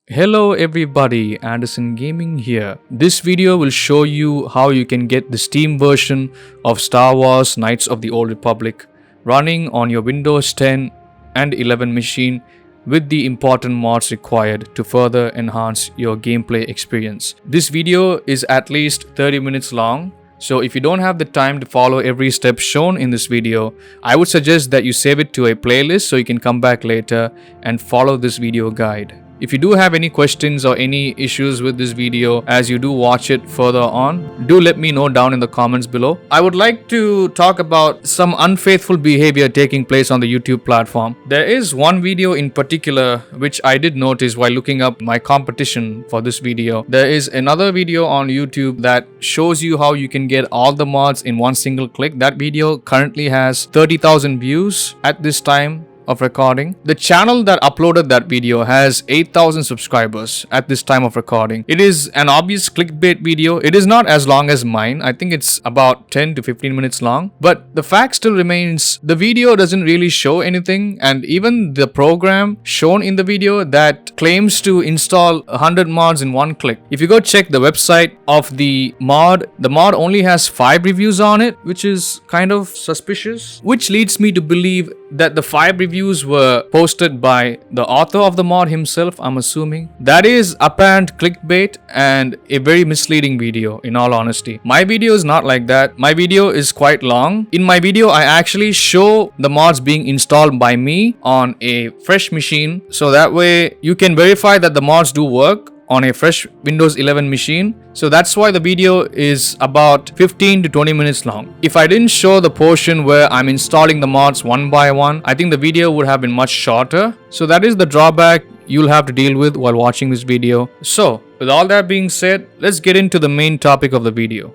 Hello everybody, Anderson Gaming here. This video will show you how you can get the Steam version of Star Wars Knights of the Old Republic running on your Windows 10 and 11 machine with the important mods required to further enhance your gameplay experience. This video is at least 30 minutes long, so if you don't have the time to follow every step shown in this video, I would suggest that you save it to a playlist so you can come back later and follow this video guide. If you do have any questions or any issues with this video as you do watch it further on, do let me know down in the comments below. I would like to talk about some unfaithful behavior taking place on the YouTube platform. There is one video in particular which I did notice while looking up my competition for this video. There is another video on YouTube that shows you how you can get all the mods in one single click. That video currently has 30,000 views at this time of recording. The channel that uploaded that video has 8,000 subscribers at this time of recording. It is an obvious clickbait video. It is not as long as mine. I think it's about 10 to 15 minutes long. But the fact still remains, the video doesn't really show anything, and even the program shown in the video that claims to install 100 mods in one click. If you go check the website of the mod only has 5 reviews on it, which is kind of suspicious, which leads me to believe that the 5 reviews were posted by the author of the mod himself, I'm assuming. That is apparent clickbait and a very misleading video, in all honesty. My video is not like that. My video is quite long. In my video, I actually show the mods being installed by me on a fresh machine, so that way you can verify that the mods do work on a fresh Windows 11 machine. So that's why the video is about 15 to 20 minutes long. If I didn't show the portion where I'm installing the mods one by one, I think the video would have been much shorter. So that is the drawback you'll have to deal with while watching this video. So with all that being said, let's get into the main topic of the video.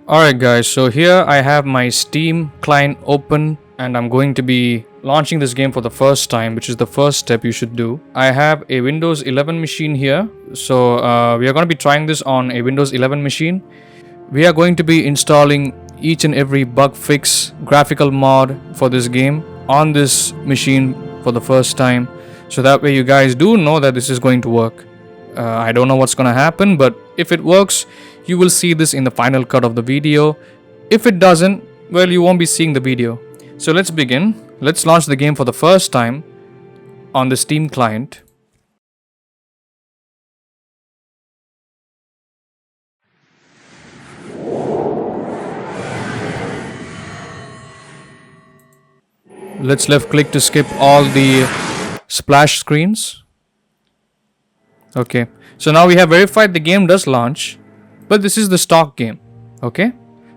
Alright guys, so here I have my Steam client open and I'm going to be launching this game for the first time, which is the first step you should do. I have a Windows 11 machine here, so we are going to be trying this on a Windows 11 machine. We are going to be installing each and every bug fix graphical mod for this game on this machine for the first time, so that way you guys do know that this is going to work. I don't know what's going to happen, but if it works, you will see this in the final cut of the video. If it doesn't, well, you won't be seeing the video. So let's begin. Let's launch the game for the first time on the Steam client. Let's left click to skip all the splash screens. Okay, so now we have verified the game does launch, but this is the stock game. Okay,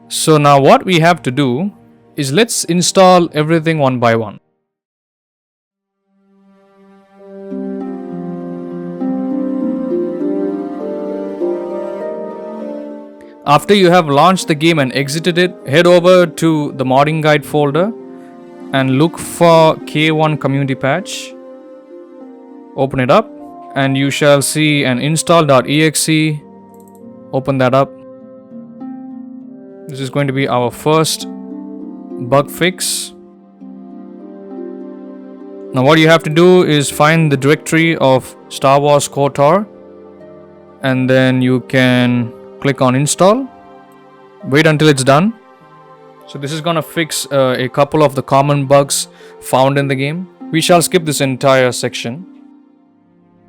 so now what we have to do is let's install everything one by one. After you have launched the game and exited it, head over to the modding guide folder and look for K1 community patch. Open it up and you shall see an install.exe. Open that up. This is going to be our first bug fix. Now what you have to do is find the directory of Star Wars KOTOR and then you can click on install. Wait until it's done. So this is going to fix a couple of the common bugs found in the game. We shall skip this entire section.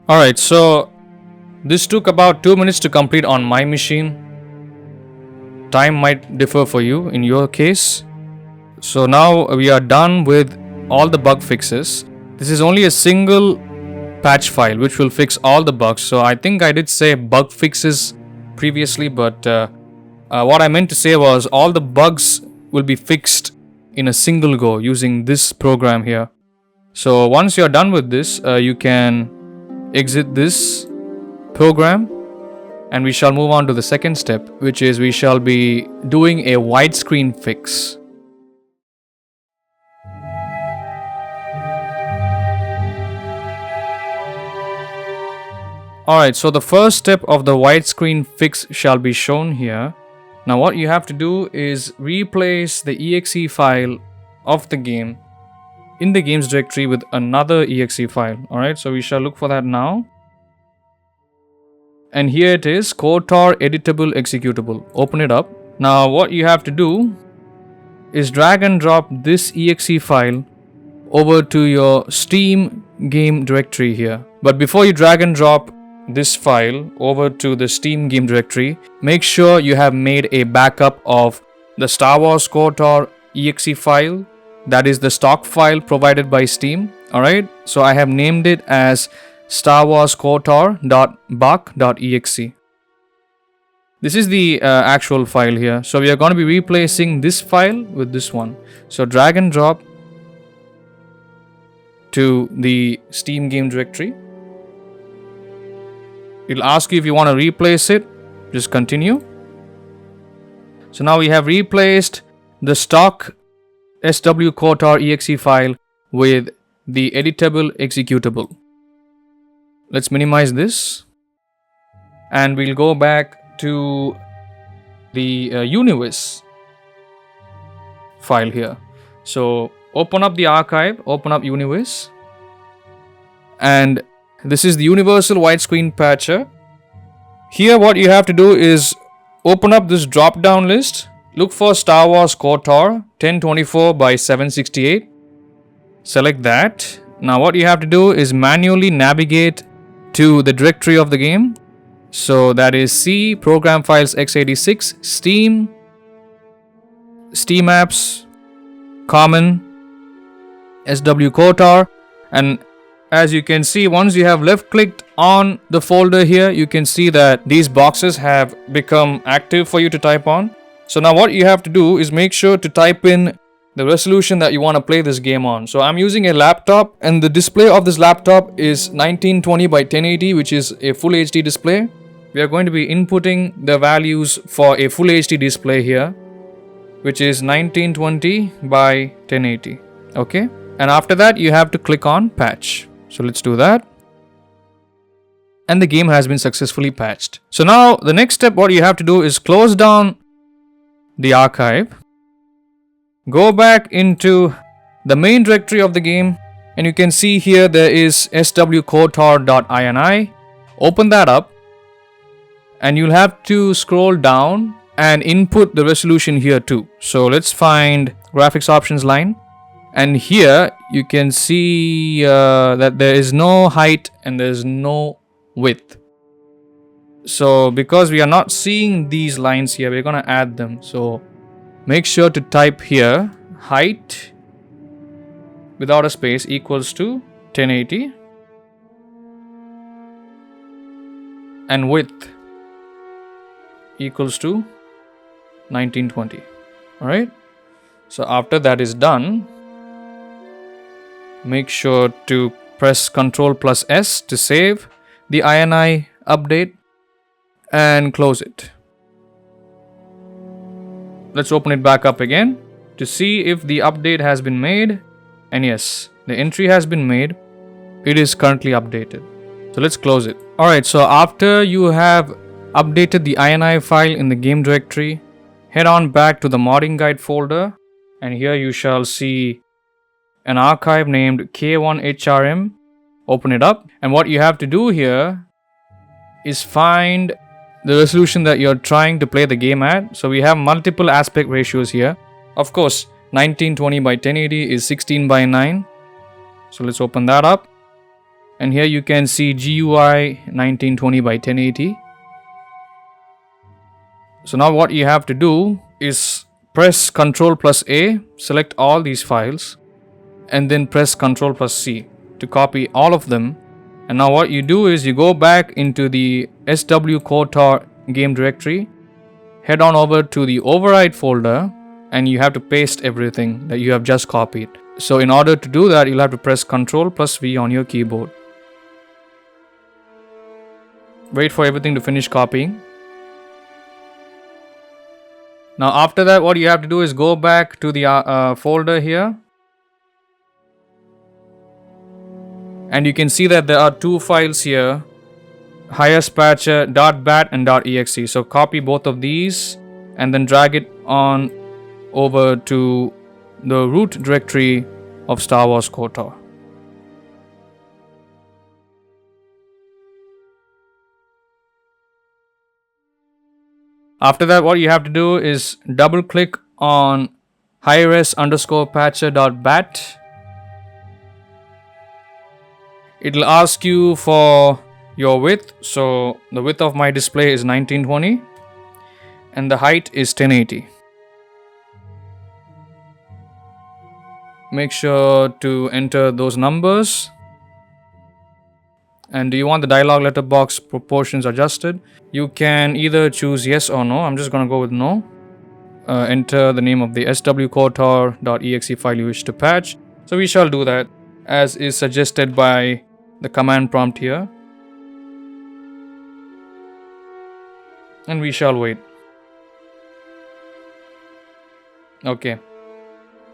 Alright, so this took about 2 minutes to complete on my machine. Time might differ for you in your case. So now we are done with all the bug fixes. This is only a single patch file which will fix all the bugs. So I think I did say bug fixes previously, but what I meant to say was all the bugs will be fixed in a single go using this program here. So once you're done with this, you can exit this program and we shall move on to the second step, which is we shall be doing a widescreen fix. Alright, so the first step of the widescreen fix shall be shown here. Now what you have to do is replace the exe file of the game in the games directory with another exe file. Alright, so we shall look for that now. And here it is, KOTOR editable executable. Open it up. Now what you have to do is drag and drop this exe file over to your Steam game directory here. But before you drag and drop this file over to the Steam game directory, make sure you have made a backup of the Star Wars KOTOR exe file. That is the stock file provided by Steam. Alright, so I have named it as Star Wars KOTOR.buck.exe. This is the actual file here. So we are going to be replacing this file with this one. So drag and drop to the Steam game directory. It'll ask you if you want to replace it. Just continue. So now we have replaced the stock SW KOTOR exe file with the editable executable. Let's minimize this. And we'll go back to the Univis file here. So open up the archive, open up Univis. And this is the universal widescreen patcher. Here what you have to do is open up this drop down list. Look for Star Wars KOTOR 1024 by 768. Select that. Now what you have to do is manually navigate to the directory of the game. So that is C, program files x86, Steam, Steam apps, common, SW KOTOR, and as you can see, once you have left clicked on the folder here, you can see that these boxes have become active for you to type on. So now what you have to do is make sure to type in the resolution that you want to play this game on. So I'm using a laptop, and the display of this laptop is 1920 by 1080, which is a full HD display. We are going to be inputting the values for a full HD display here, which is 1920 by 1080. Okay, and after that you have to click on patch. So let's do that. And the game has been successfully patched. So now the next step, what you have to do is close down the archive. Go back into the main directory of the game. And you can see here there is swkotor.ini. Open that up. And you'll have to scroll down and input the resolution here too. So let's find graphics options line. And here you can see that there is no height and there is no width. So because we are not seeing these lines here, we're going to add them. So make sure to type here height without a space equals to 1080 and width equals to 1920. Alright. So after that is done, make sure to press Ctrl+S to save the INI update and close it. Let's open it back up again to see if the update has been made. And yes, the entry has been made. It is currently updated. So let's close it. Alright, so after you have updated the INI file in the game directory, head on back to the modding guide folder, and here you shall see an archive named K1HRM. Open it up, and what you have to do here is find the resolution that you're trying to play the game at. So we have multiple aspect ratios here. Of course, 1920 by 1080 is 16 by 9. So let's open that up, and here you can see GUI 1920 by 1080. So now what you have to do is press Ctrl+A, select all these files, and then press Ctrl+C to copy all of them. And now what you do is you go back into the swkotor game directory, head on over to the override folder, and you have to paste everything that you have just copied. So in order to do that, you'll have to press Ctrl+V on your keyboard. Wait for everything to finish copying. Now after that, what you have to do is go back to the folder here. And you can see that there are two files here, highestpatcher.bat and .exe. So copy both of these and then drag it on over to the root directory of Star Wars KOTOR. After that, what you have to do is double click on highres_patcher.bat. It'll ask you for your width. So the width of my display is 1920 and the height is 1080. Make sure to enter those numbers. And do you want the dialog letterbox proportions adjusted? You can either choose yes or no. I'm just going to go with no. Enter the name of the swkotor.exe file you wish to patch. So we shall do that as is suggested by the command prompt here. And we shall wait. Okay.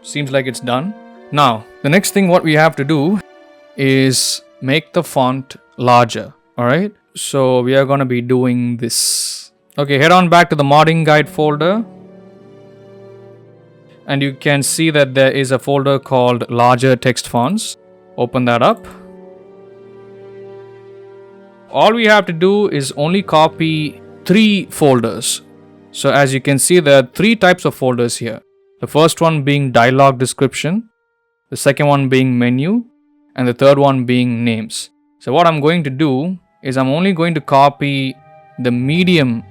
Seems like it's done. Now, the next thing what we have to do is make the font larger. Alright. So we are going to be doing this. Okay, head on back to the modding guide folder. And you can see that there is a folder called larger text fonts. Open that up. All we have to do is only copy 3 folders. So as you can see, there are 3 types of folders here. The first one being dialog description, the second one being menu, and the third one being names. So what I'm going to do is I'm only going to copy the medium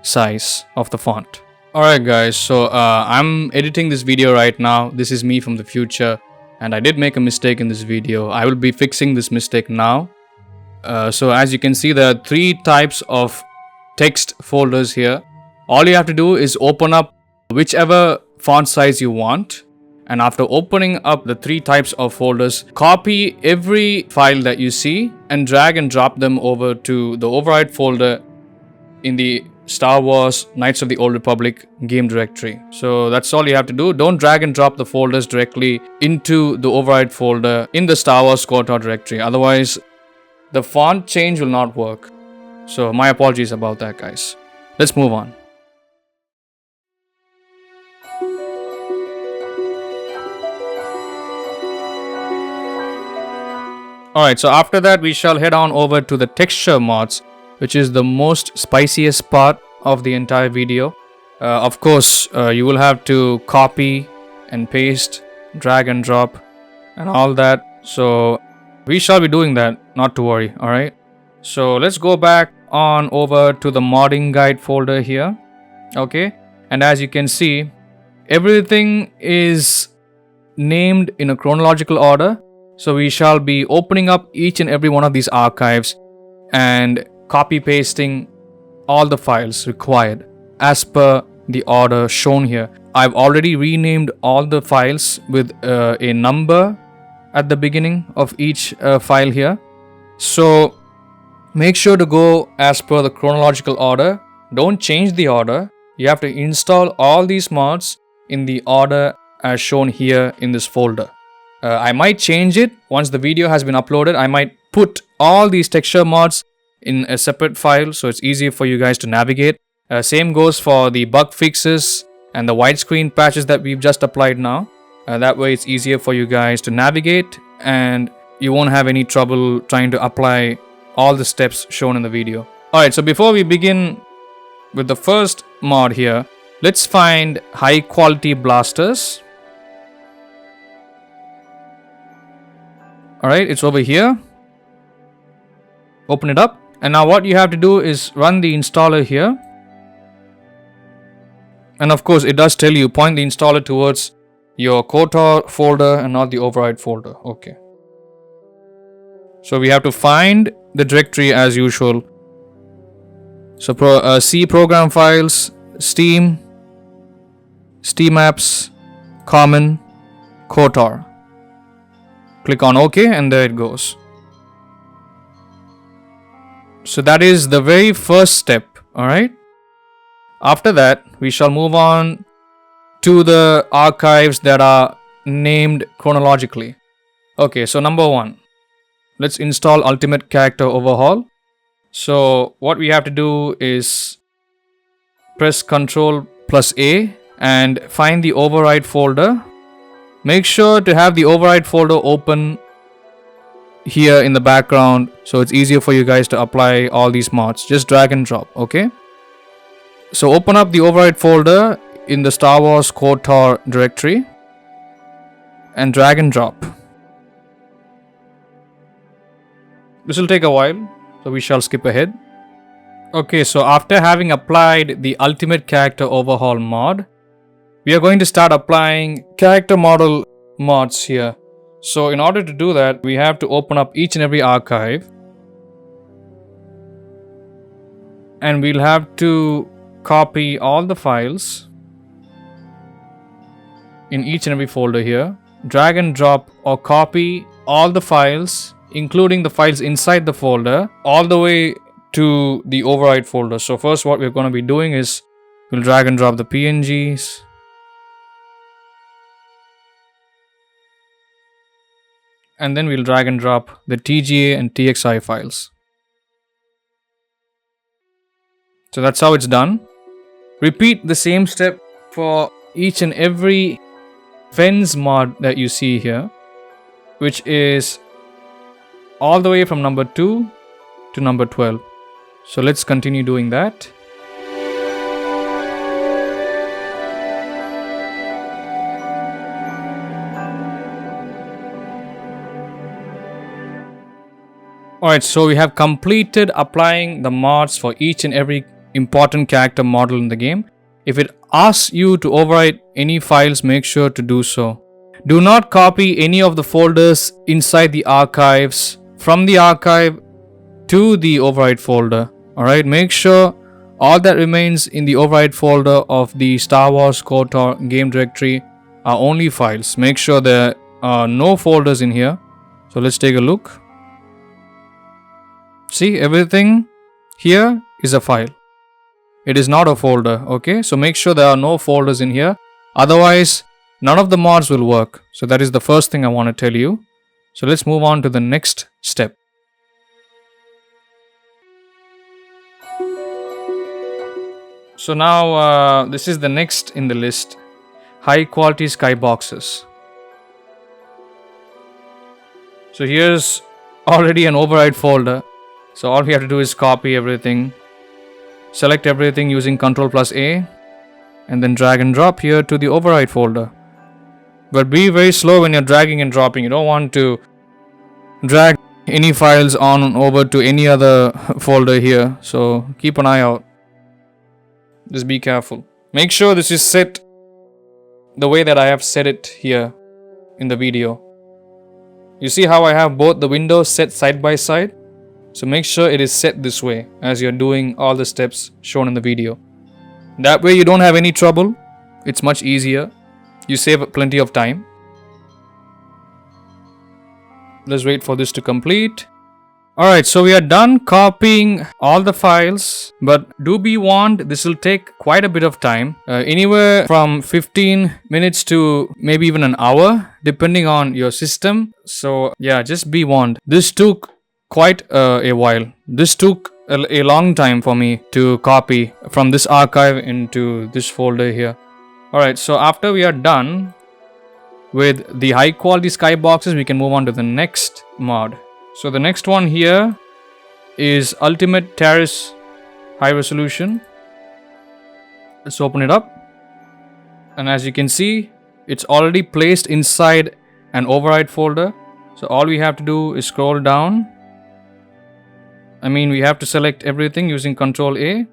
size of the font. Alright guys, so I'm editing this video right now. This is me from the future and I did make a mistake in this video. I will be fixing this mistake now. So as you can see, there are 3 types of text folders here. All you have to do is open up whichever font size you want. And after opening up the 3 types of folders, copy every file that you see and drag and drop them over to the override folder in the Star Wars Knights of the Old Republic game directory. So that's all you have to do. Don't drag and drop the folders directly into the override folder in the Star Wars KOTOR directory. Otherwise, the font change will not work. So my apologies about that, guys. Let's move on. Alright, so after that we shall head on over to the texture mods, which is the most spiciest part of the entire video. Of course, you will have to copy and paste, drag and drop and all that. So we shall be doing that, not to worry, alright? So let's go back on over to the modding guide folder here. Okay, and as you can see, everything is named in a chronological order. So we shall be opening up each and every one of these archives and copy pasting all the files required as per the order shown here. I've already renamed all the files with a number at the beginning of each file here. So make sure to go as per the chronological order. Don't change the order. You have to install all these mods in the order as shown here in this folder. I might change it once the video has been uploaded. I might put all these texture mods in a separate file so it's easier for you guys to navigate. Same goes for the bug fixes and the widescreen patches that we've just applied now. That way it's easier for you guys to navigate and you won't have any trouble trying to apply all the steps shown in the video. Alright, so before we begin with the first mod here, let's find high quality blasters. Alright, it's over here. Open it up. And now what you have to do is run the installer here. And of course, it does tell you point the installer towards your KOTOR folder and not the override folder. Okay. So we have to find the directory as usual. So C program files, Steam, Steam apps, common, KOTOR. Click on OK and there it goes. So that is the very first step. Alright. After that, we shall move on to the archives that are named chronologically. Okay, so number 1. Let's install Ultimate Character Overhaul. So what we have to do is press Ctrl plus A and find the override folder. Make sure to have the override folder open here in the background so it's easier for you guys to apply all these mods. Just drag and drop, okay? So open up the override folder in the Star Wars KOTOR directory and drag and drop. This will take a while, so we shall skip ahead. Okay, so after having applied the Ultimate Character Overhaul mod, we are going to start applying character model mods here. So in order to do that, we have to open up each and every archive. And we'll have to copy all the files in each and every folder here. Drag and drop or copy all the files, including the files inside the folder, all the way to the override folder. So first what we're going to be doing is we'll drag and drop the PNGs. And then we'll drag and drop the TGA and TXI files. So that's how it's done. Repeat the same step for each and every fence mod that you see here, which is all the way from number 2 to number 12. So let's continue doing that. Alright, so we have completed applying the mods for each and every important character model in the game. If it asks you to overwrite any files, make sure to do so. Do not copy any of the folders inside the archives from the archive to the overwrite folder. Alright, make sure all that remains in the overwrite folder of the Star Wars KOTOR game directory are only files. Make sure there are no folders in here. So let's take a look. See, everything here is a file. It is not a folder, okay? So make sure there are no folders in here. Otherwise, none of the mods will work. So that is the first thing I want to tell you. So let's move on to the next step. So now this is the next in the list. High quality skyboxes. So here's already an override folder. So all we have to do is copy everything, select everything using Ctrl plus A, and then drag and drop here to the override folder. But be very slow when you're dragging and dropping. You don't want to drag any files on over to any other folder here. So keep an eye out. Just be careful. Make sure this is set the way that I have set it here in the video. You see how I have both the windows set side by side? So make sure it is set this way as you're doing all the steps shown in the video. That way you don't have any trouble. It's much easier. You save plenty of time. Let's wait for this to complete. Alright, so we are done copying all the files, but do be warned, this will take quite a bit of time. Anywhere from 15 minutes to maybe even an hour, depending on your system. So yeah, just be warned. This took quite a while. This took a long time for me to copy from this archive into this folder here. Alright, so after we are done with the high quality skyboxes, we can move on to the next mod. So the next one here is Ultimate Terrace High Resolution. Let's open it up. And as you can see, it's already placed inside an override folder. So all we have to do is scroll down. We have to select everything using Ctrl A.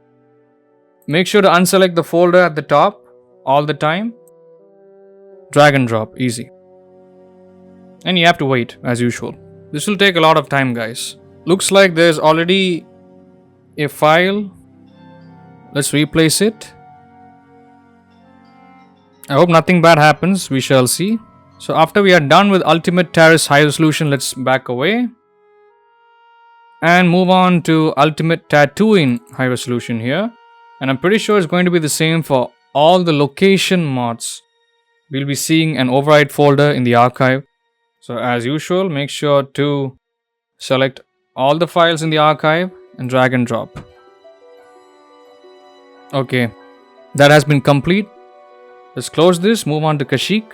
Make sure to unselect the folder at the top all the time. Drag and drop, easy. And you have to wait as usual. This will take a lot of time, guys. Looks like there's already a file. Let's replace it. I hope nothing bad happens. We shall see. So after we are done with Ultimate Terrace High Resolution, let's back away. and move on to Ultimate Tattooing high resolution here. And I'm pretty sure it's going to be the same for all the location mods. We'll be seeing an override folder in the archive. So as usual, make sure to select all the files in the archive and drag and drop. Okay, that has been complete. Let's close this, move on to Kashik.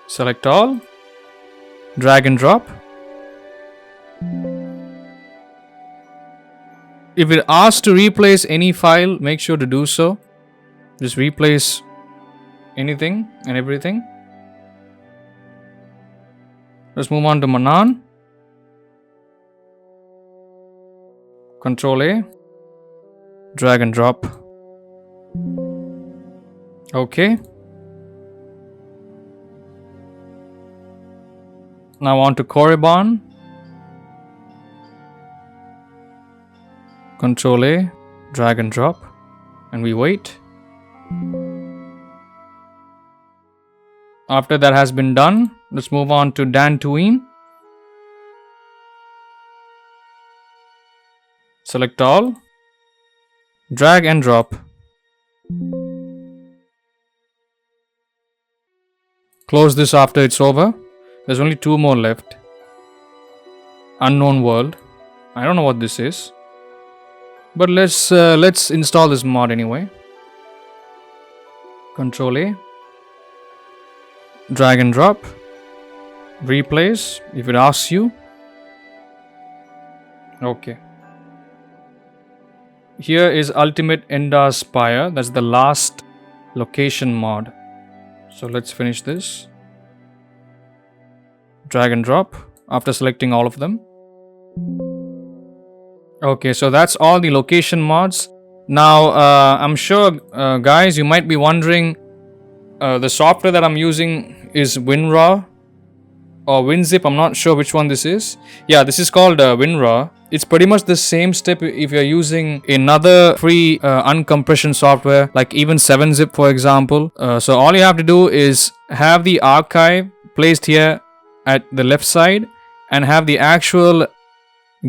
Select all, drag and drop. If it asks to replace any file, make sure to do so. Just replace anything and everything. Let's move on to Manan. Control A, drag and drop. Okay. Now on to Korriban. Control A, drag and drop, and we wait. After that has been done, let's move on to Dantooine. Select all, drag and drop. Close this after it's over. There's only 2 more left. Unknown world. I don't know what this is, but let's install this mod anyway. Control A, drag and drop, replace if it asks you. Okay. Here is Ultimate Enda Spire. That's the last location mod. So let's finish this. Drag and drop after selecting all of them. Okay, so that's all the location mods. Now, I'm sure, guys, you might be wondering, the software that I'm using is WinRAR or WinZip. I'm not sure which one this is. Yeah, this is called WinRAR. It's pretty much the same step if you're using another free uncompression software, like even 7-zip, for example. So all you have to do is have the archive placed here at the left side and have the actual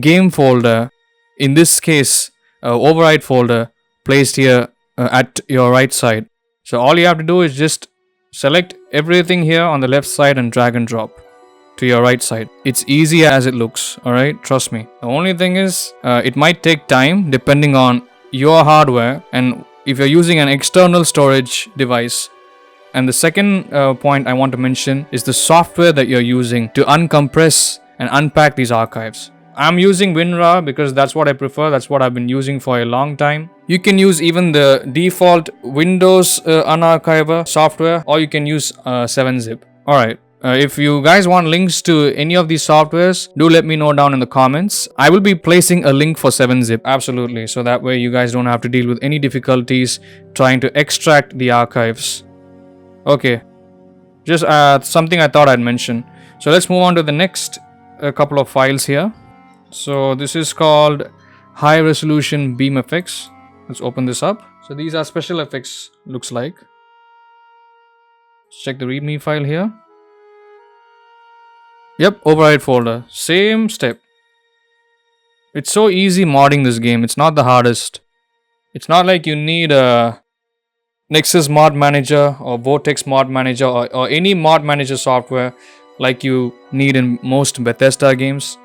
game folder, in this case override folder, placed here at your right side. So all you have to do is just select everything here on the left side and drag and drop to your right side. It's easy as it looks, alright, trust me. The only thing is it might take time depending on your hardware and if you're using an external storage device. And the second point I want to mention is the software that you're using to uncompress and unpack these archives. I'm using WinRAR because that's what I prefer. That's what I've been using for a long time. You can use even the default Windows unarchiver software, or you can use 7-zip. Alright, if you guys want links to any of these softwares, do let me know down in the comments. I will be placing a link for 7-zip, absolutely, so that way you guys don't have to deal with any difficulties trying to extract the archives. Okay, just something I thought I'd mention. So let's move on to the next couple of files here. So this is called High Resolution Beam Effects. Let's open this up. So these are special effects, looks like. Let's check the readme file here. Yep, override folder. Same step. It's so easy modding this game. It's not the hardest. It's not like you need a Nexus mod manager or Vortex mod manager or any mod manager software like you need in most Bethesda games.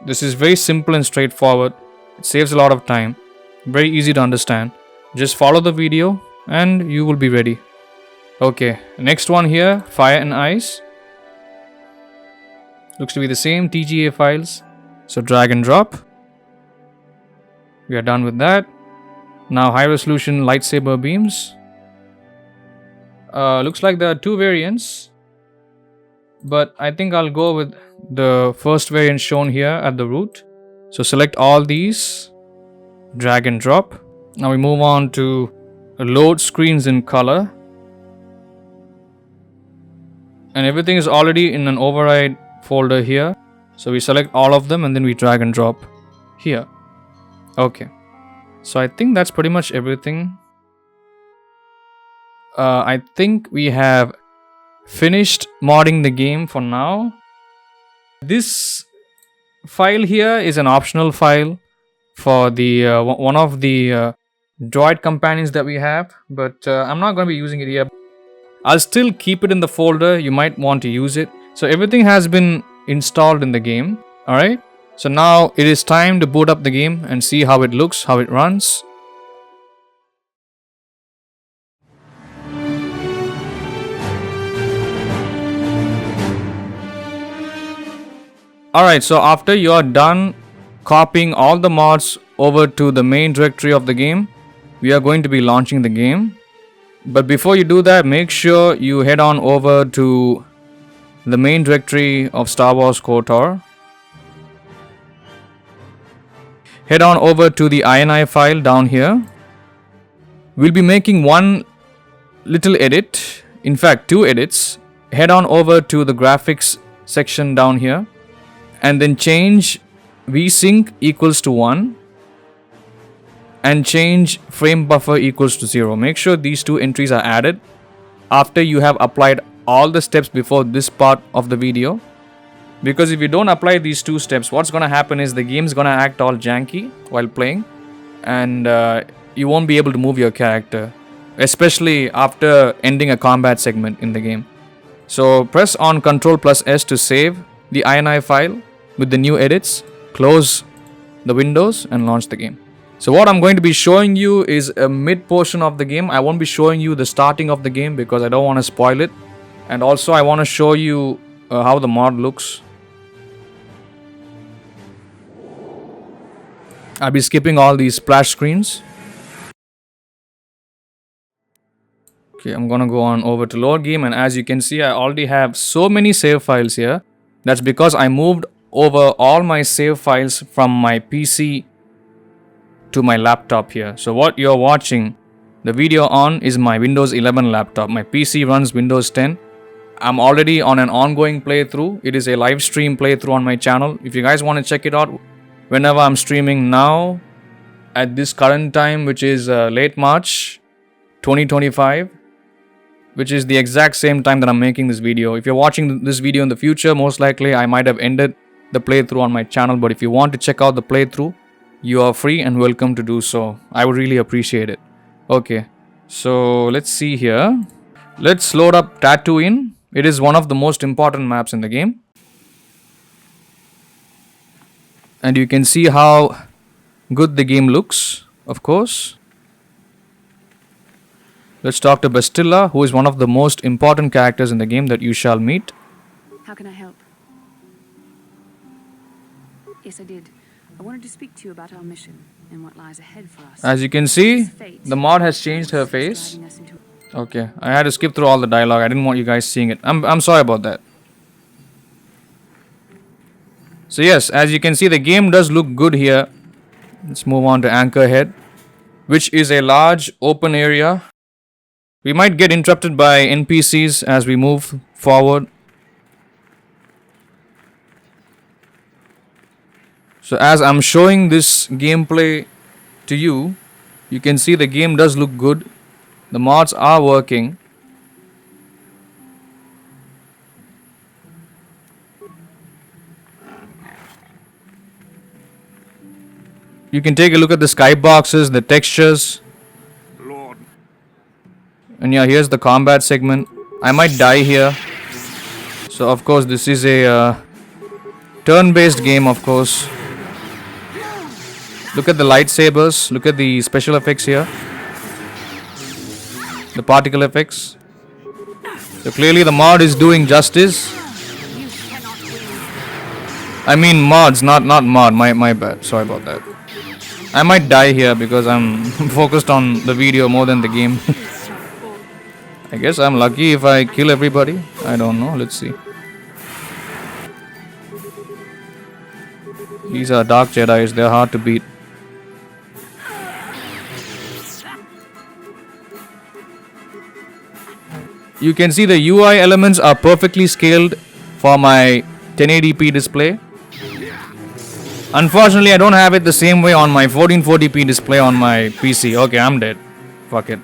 This is very simple and straightforward. It saves a lot of time. Very easy to understand. Just follow the video and you will be ready. Okay, next one here, Fire and Ice. Looks to be the same TGA files. So drag and drop. We are done with that. Now high resolution lightsaber beams. Looks like there are 2 variants, but I think I'll go with the first variant shown here at the root. So select all these, drag and drop. Now we move on to load screens in color, and everything is already in an override folder here. So we select all of them and then we drag and drop here. Okay, so I think that's pretty much everything. I think we have finished modding the game for now. This file here is an optional file for the one of the droid companions that we have, but I'm not going to be using it here. I'll still keep it in the folder. You might want to use it. So everything has been installed in the game. Alright, so now it is time to boot up the game and see how it looks, how it runs. Alright, so after you are done copying all the mods over to the main directory of the game, we are going to be launching the game. But before you do that, make sure you head on over to the main directory of Star Wars KOTOR. Head on over to the INI file down here. We'll be making one little edit, in fact 2 edits. Head on over to the graphics section down here and then change vsync equals to 1 and change frame buffer equals to 0. Make sure these 2 entries are added after you have applied all the steps before this part of the video. Because if you don't apply these 2 steps, what's going to happen is the game's going to act all janky while playing, and you won't be able to move your character, especially after ending a combat segment in the game. So press on Ctrl+S to save the INI file with the new edits, close the windows and launch the game. So what I'm going to be showing you is a mid portion of the game. I won't be showing you the starting of the game because I don't want to spoil it. And also I want to show you how the mod looks. I'll be skipping all these splash screens. Okay, I'm gonna go on over to load game, and as you can see, I already have so many save files here. That's because I moved over all my save files from my PC to my laptop here. So what you're watching the video on is my Windows 11 laptop. My PC runs Windows 10. I'm already on an ongoing playthrough. It is a live stream playthrough on my channel. If you guys want to check it out, whenever I'm streaming now at this current time, which is late March 2025, which is the exact same time that I'm making this video. If you're watching this video in the future, most likely I might have ended the playthrough on my channel, but if you want to check out the playthrough, you are free and welcome to do so. I would really appreciate it. Okay, so let's see here. Let's load up Tatooine. It is one of the most important maps in the game. And you can see how good the game looks, of course. Let's talk to Bastilla, who is one of the most important characters in the game that you shall meet. How can I help? Yes, I did. I wanted to speak to you about our mission and what lies ahead for us. As you can see, the mod has changed her face. Okay, I had to skip through all the dialogue. I didn't want you guys seeing it. I'm sorry about that. So yes, as you can see, the game does look good here. Let's move on to Anchorhead, which is a large open area. We might get interrupted by NPCs as we move forward. So as I'm showing this gameplay to you, you can see the game does look good. The mods are working. You can take a look at the skyboxes, the textures. Lord. And yeah, here's the combat segment. I might die here. So of course this is a turn-based game, of course. Look at the lightsabers. Look at the special effects here. The particle effects. So clearly the mod is doing justice. I mean mods, not mod. My bad. Sorry about that. I might die here because I'm focused on the video more than the game. I guess I'm lucky if I kill everybody. I don't know. Let's see. These are Dark Jedis. They're hard to beat. You can see the UI elements are perfectly scaled for my 1080p display. Unfortunately, I don't have it the same way on my 1440p display on my PC. Okay, I'm dead. Fuck it.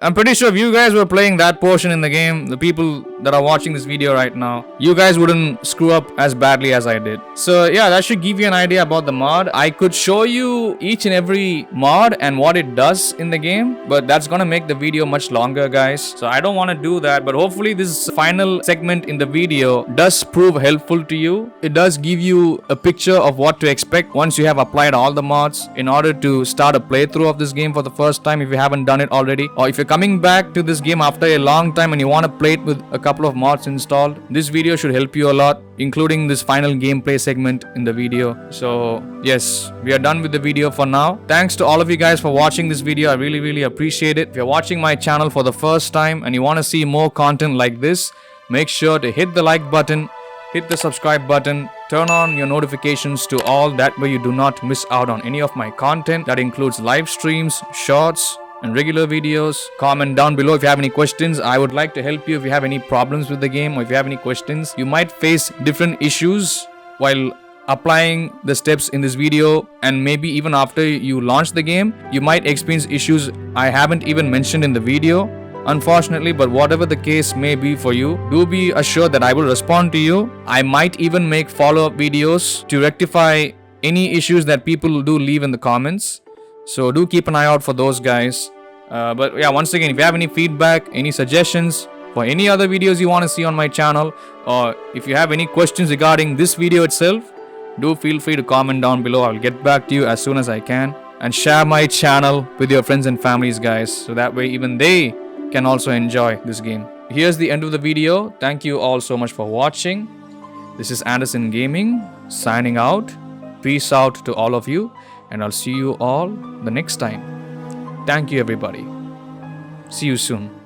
I'm pretty sure if you guys were playing that portion in the game, the people that are watching this video right now, you guys wouldn't screw up as badly as I did. So yeah, that should give you an idea about the mod. I could show you each and every mod and what it does in the game, but that's gonna make the video much longer, guys. So I don't want to do that, but hopefully this final segment in the video does prove helpful to you. It does give you a picture of what to expect once you have applied all the mods in order to start a playthrough of this game for the first time if you haven't done it already, or if you're coming back to this game after a long time and you want to play it with a couple of mods installed. This video should help you a lot, including this final gameplay segment in the video. So yes, we are done with the video for now. Thanks to all of you guys for watching this video. I really appreciate it. If you're watching my channel for the first time and you want to see more content like this, make sure to hit the like button, hit the subscribe button, turn on your notifications to all, that way you do not miss out on any of my content. That includes live streams, shorts, and regular videos. Comment down below if you have any questions. I would like to help you if you have any problems with the game, or if you have any questions. You might face different issues while applying the steps in this video, and maybe even after you launch the game, you might experience issues I haven't even mentioned in the video, unfortunately. But whatever the case may be for you, do be assured that I will respond to you. I might even make follow-up videos to rectify any issues that people do leave in the comments. So do keep an eye out for those, guys. But yeah, once again, if you have any feedback, any suggestions for any other videos you want to see on my channel, or if you have any questions regarding this video itself, do feel free to comment down below. I'll get back to you as soon as I can. And share my channel with your friends and families, guys, so that way even they can also enjoy this game. Here's the end of the video. Thank you all so much for watching. This is Anderson Gaming signing out. Peace out to all of you, and I'll see you all the next time. Thank you, everybody. See you soon.